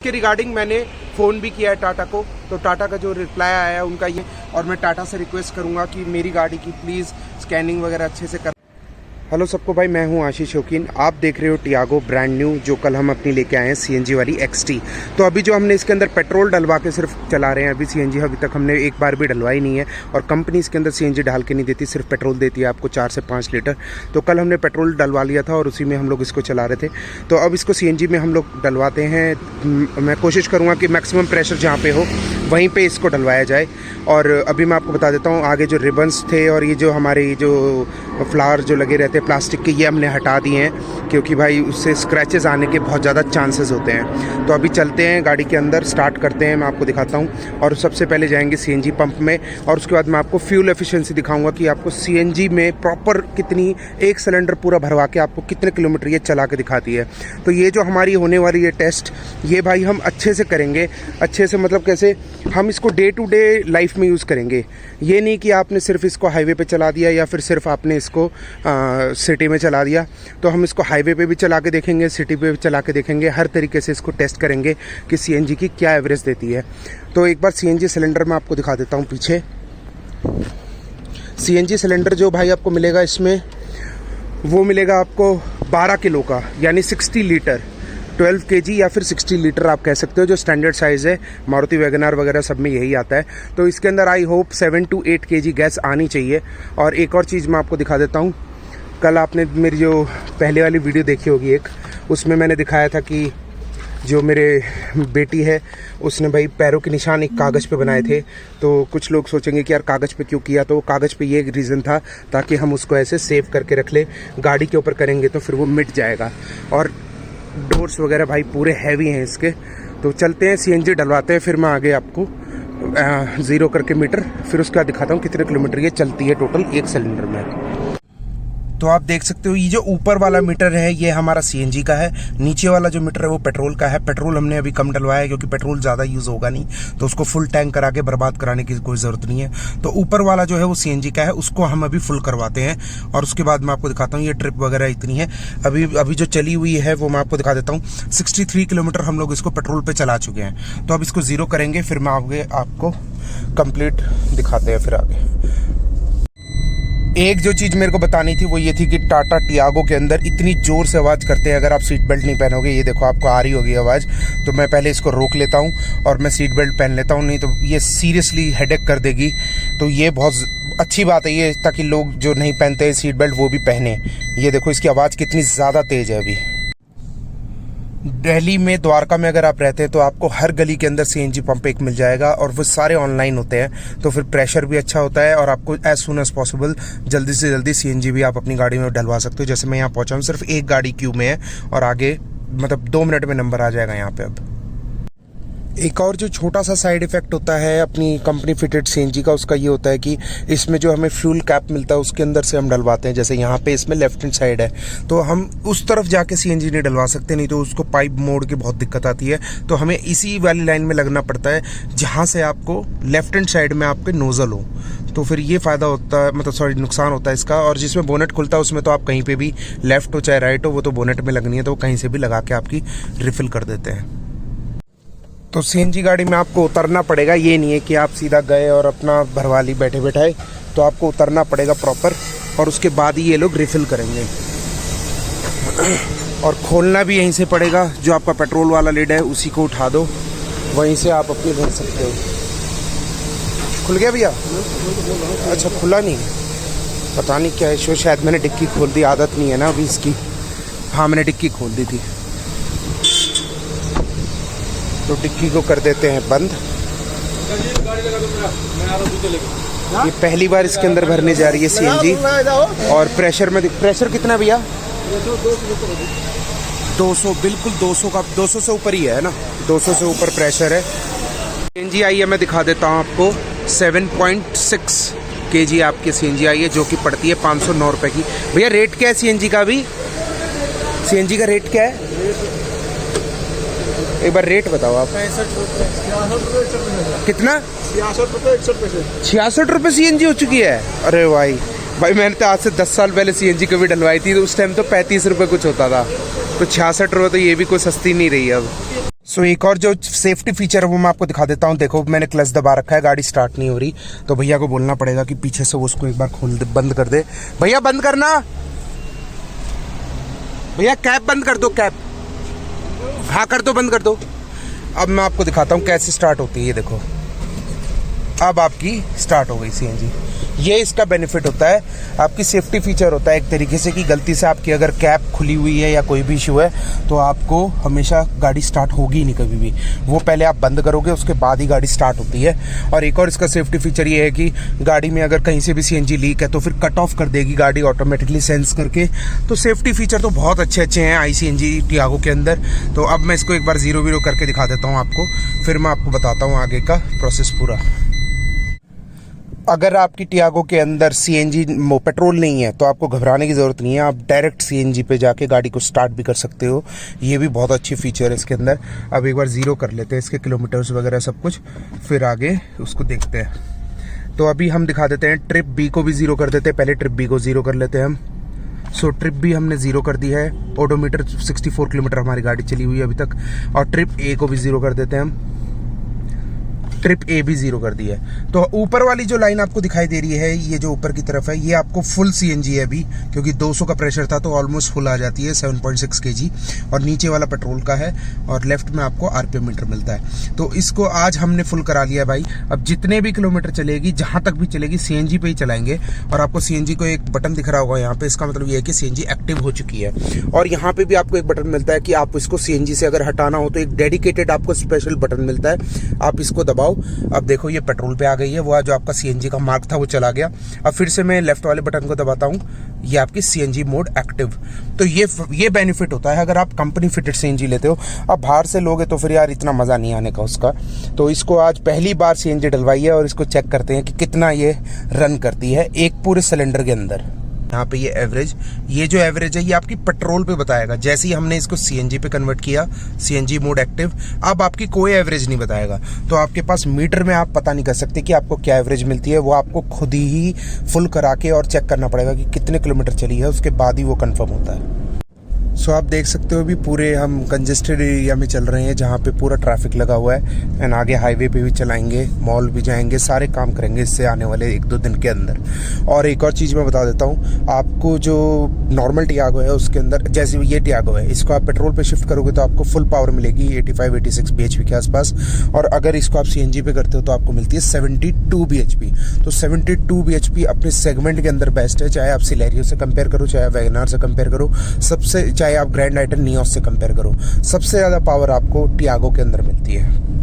के रिगार्डिंग मैंने फ़ोन भी किया है टाटा को, तो टाटा का जो रिप्लाई आया है उनका ये, और मैं टाटा से रिक्वेस्ट करूंगा कि मेरी गाड़ी की प्लीज़ स्कैनिंग वगैरह अच्छे से कर। हेलो सबको भाई, मैं हूं आशीष शौकीन। आप देख रहे हो टियागो ब्रांड न्यू, जो कल हम अपनी लेके आए हैं सीएनजी वाली XT। तो अभी जो हमने इसके अंदर पेट्रोल डलवा के सिर्फ चला रहे हैं, अभी सीएनजी अभी तक हमने एक बार भी डलवाई नहीं है, और कंपनी इसके अंदर सीएनजी डाल के नहीं देती, सिर्फ पेट्रोल देती है आपको 4 से 5 लीटर। तो कल हमने पेट्रोल डलवा लिया था और उसी में हम लोग इसको चला रहे थे। तो अब इसको सीएनजी में हम लोग डलवाते हैं। मैं कोशिश करूँगा कि मैक्सिमम प्रेशर जहाँ पे हो वहीं पे इसको डलवाया जाए। और अभी मैं आपको बता देता हूँ, आगे जो रिबन्स थे और ये जो हमारे जो फ्लावर जो लगे रहते हैं प्लास्टिक के, ये हमने हटा दिए हैं, क्योंकि भाई उससे स्क्रैचेस आने के बहुत ज़्यादा चांसेस होते हैं। तो अभी चलते हैं गाड़ी के अंदर, स्टार्ट करते हैं, मैं आपको दिखाता हूँ। और सबसे पहले जाएंगे सीएनजी पंप में, और उसके बाद मैं आपको फ्यूल एफिशिएंसी दिखाऊंगा कि आपको सीएनजी में प्रॉपर कितनी, एक सिलेंडर पूरा भरवा के आपको कितने किलोमीटर ये चला के दिखाती है। तो ये जो हमारी होने वाली ये टेस्ट, ये भाई हम अच्छे से करेंगे। अच्छे से मतलब कैसे, हम इसको डे टू डे लाइफ में यूज़ करेंगे। ये नहीं कि आपने सिर्फ इसको हाईवे पे चला दिया या फिर सिर्फ आपने इसको सिटी में चला दिया। तो हम इसको हाईवे पे भी चला के देखेंगे, सिटी पे भी चला के देखेंगे, हर तरीके से इसको टेस्ट करेंगे कि सीएनजी की क्या एवरेज देती है। तो एक बार सीएनजी सिलेंडर मैं आपको दिखा देता हूँ पीछे। सीएनजी सिलेंडर जो भाई आपको मिलेगा इसमें, वो मिलेगा आपको 12 किलो का, यानी 60 लीटर, 12 kg या फिर 60 लीटर आप कह सकते हो, जो स्टैंडर्ड साइज़ है। मारुति वैगनआर वगैरह सब में यही आता है। तो इसके अंदर I hope 7 to 8 kg gas आनी चाहिए। और एक और चीज़ मैं आपको दिखा देता हूँ, कल आपने मेरी जो पहले वाली वीडियो देखी होगी एक, उसमें मैंने दिखाया था कि जो मेरे बेटी है उसने भाई पैरों के निशान एक कागज़ पे बनाए थे। तो कुछ लोग सोचेंगे कि यार कागज़ पे क्यों किया, तो कागज़ पे ये रीज़न था ताकि हम उसको ऐसे सेव करके रख ले। गाड़ी के ऊपर करेंगे तो फिर वो मिट जाएगा। और डोर्स वगैरह भाई पूरे हैवी हैं इसके। तो चलते हैं सीएनजी डलवाते हैं, फिर मैं आगे आपको ज़ीरो करके मीटर, फिर उसका दिखाता हूँ कितने किलोमीटर ये चलती है टोटल एक सिलेंडर में। तो आप देख सकते हो, ये जो ऊपर वाला मीटर है ये हमारा सीएनजी का है, नीचे वाला जो मीटर है वो पेट्रोल का है। पेट्रोल हमने अभी कम डलवाया है क्योंकि पेट्रोल ज़्यादा यूज़ होगा नहीं, तो उसको फुल टैंक करा के बर्बाद कराने की कोई ज़रूरत नहीं है। तो ऊपर वाला जो है वो सीएनजी का है, उसको हम अभी फुल करवाते हैं। और उसके बाद मैं आपको दिखाता हूँ ये ट्रिप वगैरह इतनी है। अभी जो चली हुई है वो मैं आपको दिखा देता हूँ। 63 किलोमीटर हम लोग इसको पेट्रोल पर चला चुके हैं। तो अब इसको ज़ीरो करेंगे, फिर मैं आगे आपको कंप्लीट दिखाते हैं फिर आगे। एक जो चीज़ मेरे को बतानी थी वो ये थी कि टाटा टियागो के अंदर इतनी ज़ोर से आवाज़ करते हैं अगर आप सीट बेल्ट नहीं पहनोगे। ये देखो आपको आ रही होगी आवाज़। तो मैं पहले इसको रोक लेता हूँ और मैं सीट बेल्ट पहन लेता हूँ, नहीं तो ये सीरियसली हेडेक कर देगी। तो ये बहुत अच्छी बात है ये, ताकि लोग जो नहीं पहनते हैं सीट बेल्ट वो भी पहने। ये देखो इसकी आवाज़ कितनी ज़्यादा तेज़ है। अभी दिल्ली में द्वारका में अगर आप रहते हैं तो आपको हर गली के अंदर सीएनजी पंप एक मिल जाएगा, और वो सारे ऑनलाइन होते हैं। तो फिर प्रेशर भी अच्छा होता है और आपको एज सुन एज पॉसिबल जल्दी से जल्दी सीएनजी भी आप अपनी गाड़ी में डलवा सकते हो। जैसे मैं यहाँ पहुँचा हूँ, सिर्फ एक गाड़ी क्यू में है और आगे मतलब 2 मिनट में नंबर आ जाएगा यहाँ पे। अब एक और जो छोटा सा साइड इफेक्ट होता है अपनी कंपनी फिटेड सीएनजी का, उसका ये होता है कि इसमें जो हमें फ्यूल कैप मिलता है उसके अंदर से हम डलवाते हैं। जैसे यहाँ पे इसमें लेफ्ट हैंड साइड है, तो हम उस तरफ जाके सीएनजी नहीं डलवा सकते, नहीं तो उसको पाइप मोड़ के बहुत दिक्कत आती है। तो हमें इसी वाली लाइन में लगना पड़ता है जहाँ से आपको लेफ्ट हैंड साइड में आपके नोजल हो। तो फिर ये फ़ायदा होता है, मतलब सॉरी नुकसान होता है इसका। और जिसमें बोनेट खुलता है उसमें तो आप कहीं पे भी, लेफ्ट हो चाहे राइट हो, वो तो बोनेट में लगनी है, तो वो कहीं से भी लगा के आपकी रिफ़िल कर देते हैं। तो सीएनजी गाड़ी में आपको उतरना पड़ेगा, ये नहीं है कि आप सीधा गए और अपना भरवा ली बैठे बैठाए। तो आपको उतरना पड़ेगा प्रॉपर, और उसके बाद ही ये लोग रिफ़िल करेंगे। और खोलना भी यहीं से पड़ेगा, जो आपका पेट्रोल वाला लिड है उसी को उठा दो, वहीं से आप अपनी भर सकते हो। खुल गया भैया? अच्छा खुला नहीं, पता नहीं क्या इशू, शायद मैंने डिक्की खोल दी, आदत नहीं है ना अभी इसकी। हाँ मैंने डिक्की खोल दी थी, तो डिक्की को कर देते हैं बंद। ये पहली बार इसके अंदर भरने जा रही है सीएनजी। और प्रेशर में प्रेशर कितना भैया? 200, बिल्कुल 200 का, 200 से ऊपर ही है ना, 200 से ऊपर प्रेशर है। सीएनजी आई है, मैं दिखा देता हूँ आपको। 7.6 kg आपकी सीएनजी आई है, जो कि पड़ती है 509 रुपये की। भैया रेट क्या है सीएनजी का? अभी सीएनजी का रेट क्या है? एक बार रेट बताओ आप। 65 रुपये। कितना? 66 रुपये 61 पैसे। 66 रुपये सीएनजी हो चुकी है? अरे भाई मैंने तो आज से 10 साल पहले सीएनजी कभी डलवाई थी, तो उस टाइम तो 35 रुपये कुछ होता था। तो 66 रुपये, तो ये भी कोई सस्ती नहीं रही है अब। सो एक और जो सेफ्टी फीचर है वो मैं आपको दिखा देता हूँ। देखो मैंने क्लच दबा रखा है, गाड़ी स्टार्ट नहीं हो रही, तो भैया को बोलना पड़ेगा कि पीछे से वो उसको एक बार खोल दे, बंद कर दे। भैया बंद करना, भैया कैप बंद कर दो, कैप हाँ कर दो, बंद कर दो। अब मैं आपको दिखाता हूँ कैसे स्टार्ट होती है। ये देखो अब आपकी स्टार्ट हो गई सीएनजी। ये इसका बेनिफिट होता है, आपकी सेफ्टी फीचर होता है एक तरीके से कि गलती से आपकी अगर कैप खुली हुई है या कोई भी इशू है तो आपको हमेशा गाड़ी स्टार्ट होगी नहीं कभी भी, वो पहले आप बंद करोगे उसके बाद ही गाड़ी स्टार्ट होती है। और एक और इसका सेफ्टी फीचर ये है कि गाड़ी में अगर कहीं से भी सीएनजी लीक है तो फिर कट ऑफ कर देगी गाड़ी ऑटोमेटिकली सेंस करके। तो सेफ्टी फीचर तो बहुत अच्छे अच्छे हैं ICNG टियागो के अंदर। तो अब मैं इसको एक बार ज़ीरो वीरो करके दिखा देता हूँ आपको, फिर मैं आपको बताता हूँ आगे का प्रोसेस पूरा। अगर आपकी टियागो के अंदर सीएनजी पेट्रोल नहीं है तो आपको घबराने की ज़रूरत नहीं है, आप डायरेक्ट सीएनजी पे जाके गाड़ी को स्टार्ट भी कर सकते हो। ये भी बहुत अच्छी फीचर है इसके अंदर। अब एक बार ज़ीरो कर लेते हैं इसके किलोमीटर्स वगैरह सब कुछ, फिर आगे उसको देखते हैं। तो अभी हम दिखा देते हैं ट्रिप बी को भी ज़ीरो कर देते हैं। पहले ट्रिप बी को ज़ीरो कर लेते हैं हम। सो ट्रिप भी हमने ज़ीरो कर दी है। ओडोमीटर 64 किलोमीटर हमारी गाड़ी चली हुई है अभी तक। और ट्रिप ए को भी ज़ीरो कर देते हैं हम। ट्रिप ए भी ज़ीरो कर दी है। तो ऊपर वाली जो लाइन आपको दिखाई दे रही है, ये जो ऊपर की तरफ है, ये आपको फुल सीएनजी है अभी, क्योंकि 200 का प्रेशर था तो ऑलमोस्ट फुल आ जाती है 7.6 kg। और नीचे वाला पेट्रोल का है और लेफ्ट में आपको RPM मीटर मिलता है। तो इसको आज हमने फुल करा लिया भाई। अब जितने भी किलोमीटर चलेगी, जहाँ तक भी चलेगी, सीएनजी पे ही चलाएंगे। और आपको सीएनजी को एक बटन दिख रहा होगा यहाँ पे, इसका मतलब ये है कि सीएनजी एक्टिव हो चुकी है। और यहाँ पे भी आपको एक बटन मिलता है कि आप इसको सीएनजी से अगर हटाना हो तो एक डेडिकेटेड आपको स्पेशल बटन मिलता है, आप इसको दबाओ। अब देखो ये पेट्रोल पे आ गई है, वो जो आपका सीएनजी का मार्क था वो चला गया। अब फिर से मैं लेफ्ट वाले बटन को दबाता हूँ, ये आपकी सीएनजी मोड एक्टिव। तो ये बेनिफिट होता है अगर आप कंपनी फिटेड सीएनजी लेते हो। अब बाहर से लोगे तो फिर यार इतना मज़ा नहीं आने का उसका। तो इसको आज पहली बार सीएनजी डलवाई है और इसको चेक करते हैं कि कितना ये रन करती है एक पूरे सिलेंडर के अंदर। यहाँ पे ये एवरेज, ये जो एवरेज है ये आपकी पेट्रोल पे बताएगा। जैसे ही हमने इसको सीएनजी पे कन्वर्ट किया, सीएनजी मोड एक्टिव, अब आपकी कोई एवरेज नहीं बताएगा। तो आपके पास मीटर में आप पता नहीं कर सकते कि आपको क्या एवरेज मिलती है, वो आपको खुद ही फुल करा के और चेक करना पड़ेगा कि कितने किलोमीटर चली है, उसके बाद ही वो कन्फर्म होता है। सो आप देख सकते हो अभी पूरे हम कंजेस्टेड एरिया में चल रहे हैं जहाँ पे पूरा ट्रैफिक लगा हुआ है। एंड आगे हाईवे पे भी चलाएंगे, मॉल भी जाएंगे, सारे काम करेंगे इससे आने वाले 1-2 दिन के अंदर। और एक और चीज़ मैं बता देता हूँ आपको, जो नॉर्मल टियागो है उसके अंदर, जैसे ये टियागो है, इसको आप पेट्रोल पे शिफ्ट करोगे तो आपको फुल पावर मिलेगी 85-86 bhp के आसपास। और अगर इसको आप सीएनजी पे करते हो तो आपको मिलती है 72 bhp। तो 72 bhp अपने सेगमेंट के अंदर बेस्ट है, चाहे आप सिलेरियो से कंपेयर करो, चाहे आप वैगनार से कंपेयर करो, सबसे, चाहे आप ग्रैंड आइटन नियोस से कंपेयर करो, सबसे ज़्यादा पावर आपको टियागो के अंदर मिलती है।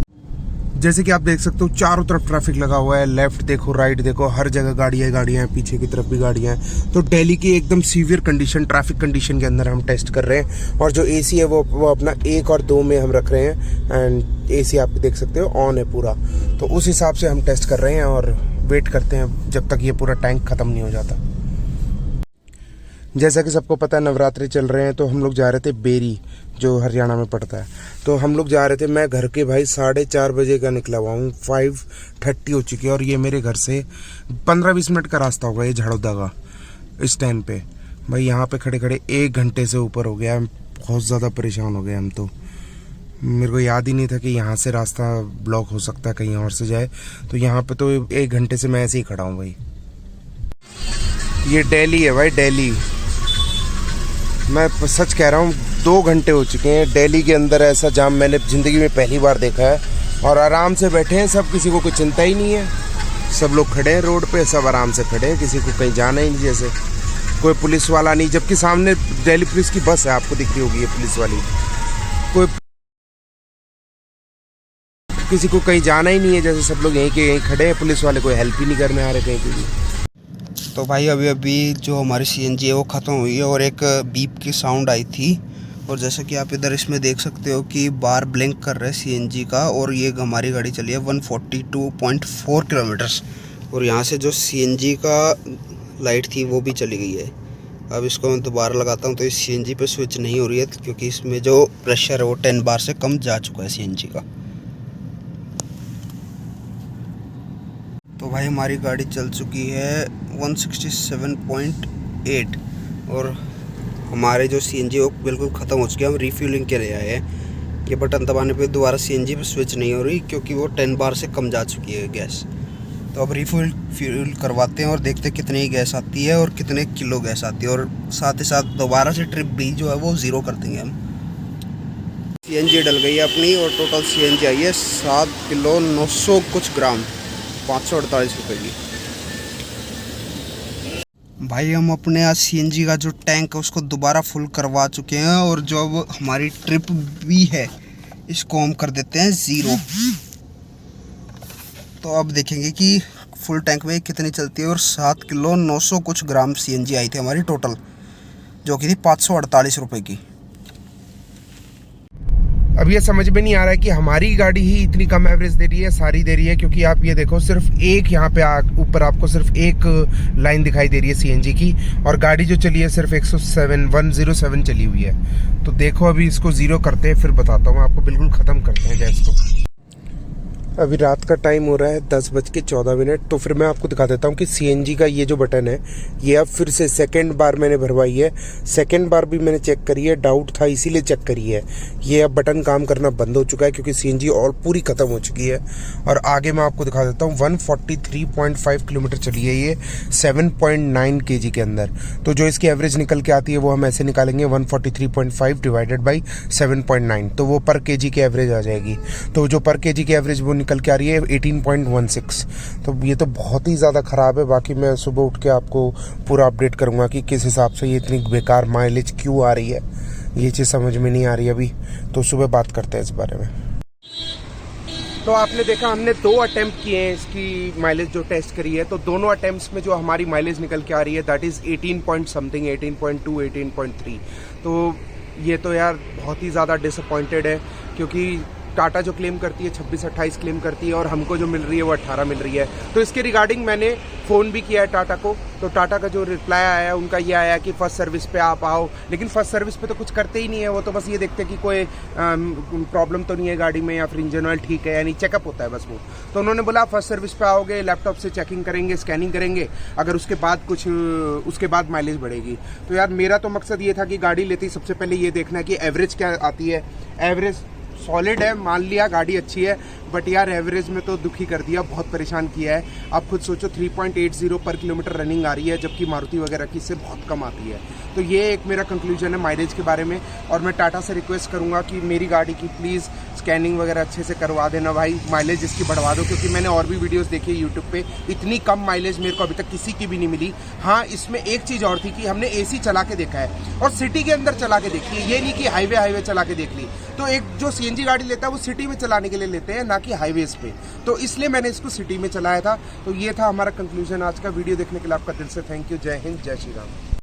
जैसे कि आप देख सकते हो चारों तरफ ट्रैफिक लगा हुआ है, लेफ्ट देखो, राइट देखो, हर जगह गाड़ियाँ हैं, पीछे की तरफ भी गाड़ियाँ हैं। तो दिल्ली की एकदम सीवियर कंडीशन, ट्रैफिक कंडीशन के अंदर हम टेस्ट कर रहे हैं। और जो एसी है वो अपना 1 और 2 में हम रख रहे हैं। एंड एसी आप देख सकते हो ऑन है पूरा। तो उस हिसाब से हम टेस्ट कर रहे हैं और वेट करते हैं जब तक ये पूरा टैंक ख़त्म नहीं हो जाता। जैसा कि सबको पता है नवरात्रि चल रहे हैं, तो हम लोग जा रहे थे बेरी, जो हरियाणा में पड़ता है। तो हम लोग जा रहे थे, मैं घर के भाई 4:30 बजे का निकला हुआ हूँ, 5:30 हो चुकी है। और ये मेरे घर से 15-20 मिनट का रास्ता होगा ये झाड़ोदा का। इस टाइम पे भाई यहाँ पे खड़े खड़े 1 घंटे से ऊपर हो गया। बहुत ज़्यादा परेशान हो गए हम। तो मेरे को याद ही नहीं था कि यहाँ से रास्ता ब्लॉक हो सकता है, कहीं और से जाए। तो यहाँ पे तो 1 घंटे से मैं ऐसे ही खड़ा हूँ भाई। ये दिल्ली है भाई, दिल्ली। मैं सच कह रहा हूँ 2 घंटे हो चुके हैं। दिल्ली के अंदर ऐसा जाम मैंने ज़िंदगी में पहली बार देखा है। और आराम से बैठे हैं सब, किसी को कोई चिंता ही नहीं है। सब लोग खड़े हैं रोड पे, सब आराम से खड़े हैं, किसी को कहीं जाना ही नहीं। जैसे कोई पुलिस वाला नहीं, जबकि सामने दिल्ली पुलिस की बस है, आपको दिख रही होगी ये पुलिस वाली। कोई किसी को कहीं जाना ही नहीं है, जैसे सब लोग यहीं के यहीं खड़े हैं। पुलिस वाले कोई हेल्प ही नहीं करने आ रहे कहीं पे भी। तो भाई अभी जो हमारी सीएनजी है वो ख़त्म हुई है और एक बीप की साउंड आई थी। और जैसा कि आप इधर इसमें देख सकते हो कि बार ब्लिंक कर रहा है सीएनजी का। और ये हमारी गाड़ी चली है 142.4 किलोमीटर्स। और यहाँ से जो सीएनजी का लाइट थी वो भी चली गई है। अब इसको मैं दोबारा लगाता हूँ तो इस सीएनजी पे स्विच नहीं हो रही है, क्योंकि इसमें जो प्रेशर है वो 10 बार से कम जा चुका है सीएनजी का। तो भाई हमारी गाड़ी चल चुकी है 167.8 और हमारे जो सीएनजी वो बिल्कुल ख़त्म हो चुके हैं। हम रिफ्यूलिंग के लिए आए हैं। ये बटन दबाने पे दोबारा सीएनजी पे स्विच नहीं हो रही क्योंकि वो 10 बार से कम जा चुकी है गैस। तो अब रिफ्यूल करवाते हैं और देखते हैं कितनी गैस आती है और कितने किलो गैस आती है, और साथ ही साथ दोबारा से ट्रिप भी जो है वो 0 कर देंगे हम। सीएनजी डल गई है अपनी और टोटल सीएनजी आई है 7 किलो 900 कुछ ग्राम 548 रुपये की। भाई हम अपने आज सीएनजी का जो टैंक है उसको दोबारा फुल करवा चुके हैं और जो अब हमारी ट्रिप भी है इसको हम कर देते हैं 0। तो अब देखेंगे कि फुल टैंक में कितनी चलती है। और 7 किलो 900 कुछ ग्राम सीएनजी आई थी हमारी टोटल, जो कि थी 548 रुपये की। अब ये समझ में नहीं आ रहा है कि हमारी गाड़ी ही इतनी कम एवरेज दे रही है, सारी दे रही है, क्योंकि आप ये देखो सिर्फ एक यहाँ पे ऊपर आपको सिर्फ एक लाइन दिखाई दे रही है सीएनजी की, और गाड़ी जो चली है सिर्फ 107 चली हुई है। तो देखो अभी इसको 0 करते हैं फिर बताता हूँ आपको, बिल्कुल ख़त्म करते हैं गैस को। अभी रात का टाइम हो रहा है 10:14। तो फिर मैं आपको दिखा देता हूँ कि सीएनजी का ये जो बटन है ये अब फिर से सेकंड बार मैंने भरवाई है। सेकंड बार भी मैंने चेक करी है, डाउट था इसीलिए चेक करी है। ये अब बटन काम करना बंद हो चुका है क्योंकि सीएनजी और पूरी ख़त्म हो चुकी है। और आगे मैं आपको दिखा देता हूँ 143.5 किलोमीटर चली है ये 7.9 kg के अंदर। तो जो इसकी एवरेज निकल के आती है वो हम ऐसे निकालेंगे 143.5 डिवाइडेड बाई 7.9, तो वो पर केजी की एवरेज आ जाएगी। तो जो पर केजी की एवरेज वो निकल के आ रही है 18.16। तो ये तो बहुत ही ज़्यादा ख़राब है। बाकी मैं सुबह उठ के आपको पूरा अपडेट करूँगा कि किस हिसाब से ये इतनी बेकार माइलेज क्यों आ रही है, ये चीज़ समझ में नहीं आ रही अभी। तो सुबह बात करते हैं इस बारे में। तो आपने देखा हमने 2 अटेम्प्ट किए हैं इसकी माइलेज जो टेस्ट करी है, तो दोनों अटेम्प्ट्स में जो हमारी माइलेज निकल के आ रही है दैट इज़ 18 पॉइंट समथिंग, 18.2 18.3। तो ये तो यार बहुत ही ज़्यादा डिसअपॉइंटेड है क्योंकि टाटा जो क्लेम करती है 26-28 क्लेम करती है और हमको जो मिल रही है वो 18 मिल रही है। तो इसके रिगार्डिंग मैंने फ़ोन भी किया है टाटा को, तो टाटा का जो रिप्लाई आया है उनका ये आया कि फ़र्स्ट सर्विस पे आप आओ, लेकिन फ़र्स्ट सर्विस पे तो कुछ करते ही नहीं है। वो तो बस ये देखते हैं कि कोई प्रॉब्लम तो नहीं है गाड़ी में या फिर इंजन ऑयल ठीक है, यानी चेकअप होता है बस वो। तो उन्होंने बोला फर्स्ट सर्विस पे आओगे, लैपटॉप से चेकिंग करेंगे, स्कैनिंग करेंगे, अगर उसके बाद कुछ उसके बाद माइलेज बढ़ेगी। तो यार मेरा तो मकसद ये था कि गाड़ी लेती सबसे पहले ये देखना है कि एवरेज क्या आती है। एवरेज सॉलिड है, मान लिया गाड़ी अच्छी है, बट यार एवरेज में तो दुखी कर दिया, बहुत परेशान किया है। आप खुद सोचो 3.80 पर किलोमीटर रनिंग आ रही है, जबकि मारुति वगैरह की इससे बहुत कम आती है। तो ये एक मेरा कंक्लूजन है माइलेज के बारे में। और मैं टाटा से रिक्वेस्ट करूंगा कि मेरी गाड़ी की प्लीज़ स्कैनिंग वगैरह अच्छे से करवा देना भाई, माइलेज इसकी बढ़वा दो, क्योंकि मैंने और भी वीडियोस देखी है यूट्यूब पे, इतनी कम माइलेज मेरे को अभी तक किसी की भी नहीं मिली। हाँ, इसमें एक चीज़ और थी कि हमने AC चला के देखा है और सिटी के अंदर चला के देखी है, ये नहीं कि हाईवे चला के देख ली। तो एक जो CNG गाड़ी लेता है वो सिटी में चलाने के लिए लेते हैं, ना कि हाईवेज पे। तो इसलिए मैंने इसको सिटी में चलाया था। तो ये था हमारा कंक्लूजन आज का। वीडियो देखने के लिए आपका दिल से थैंक यू। जय हिंद, जय श्री राम।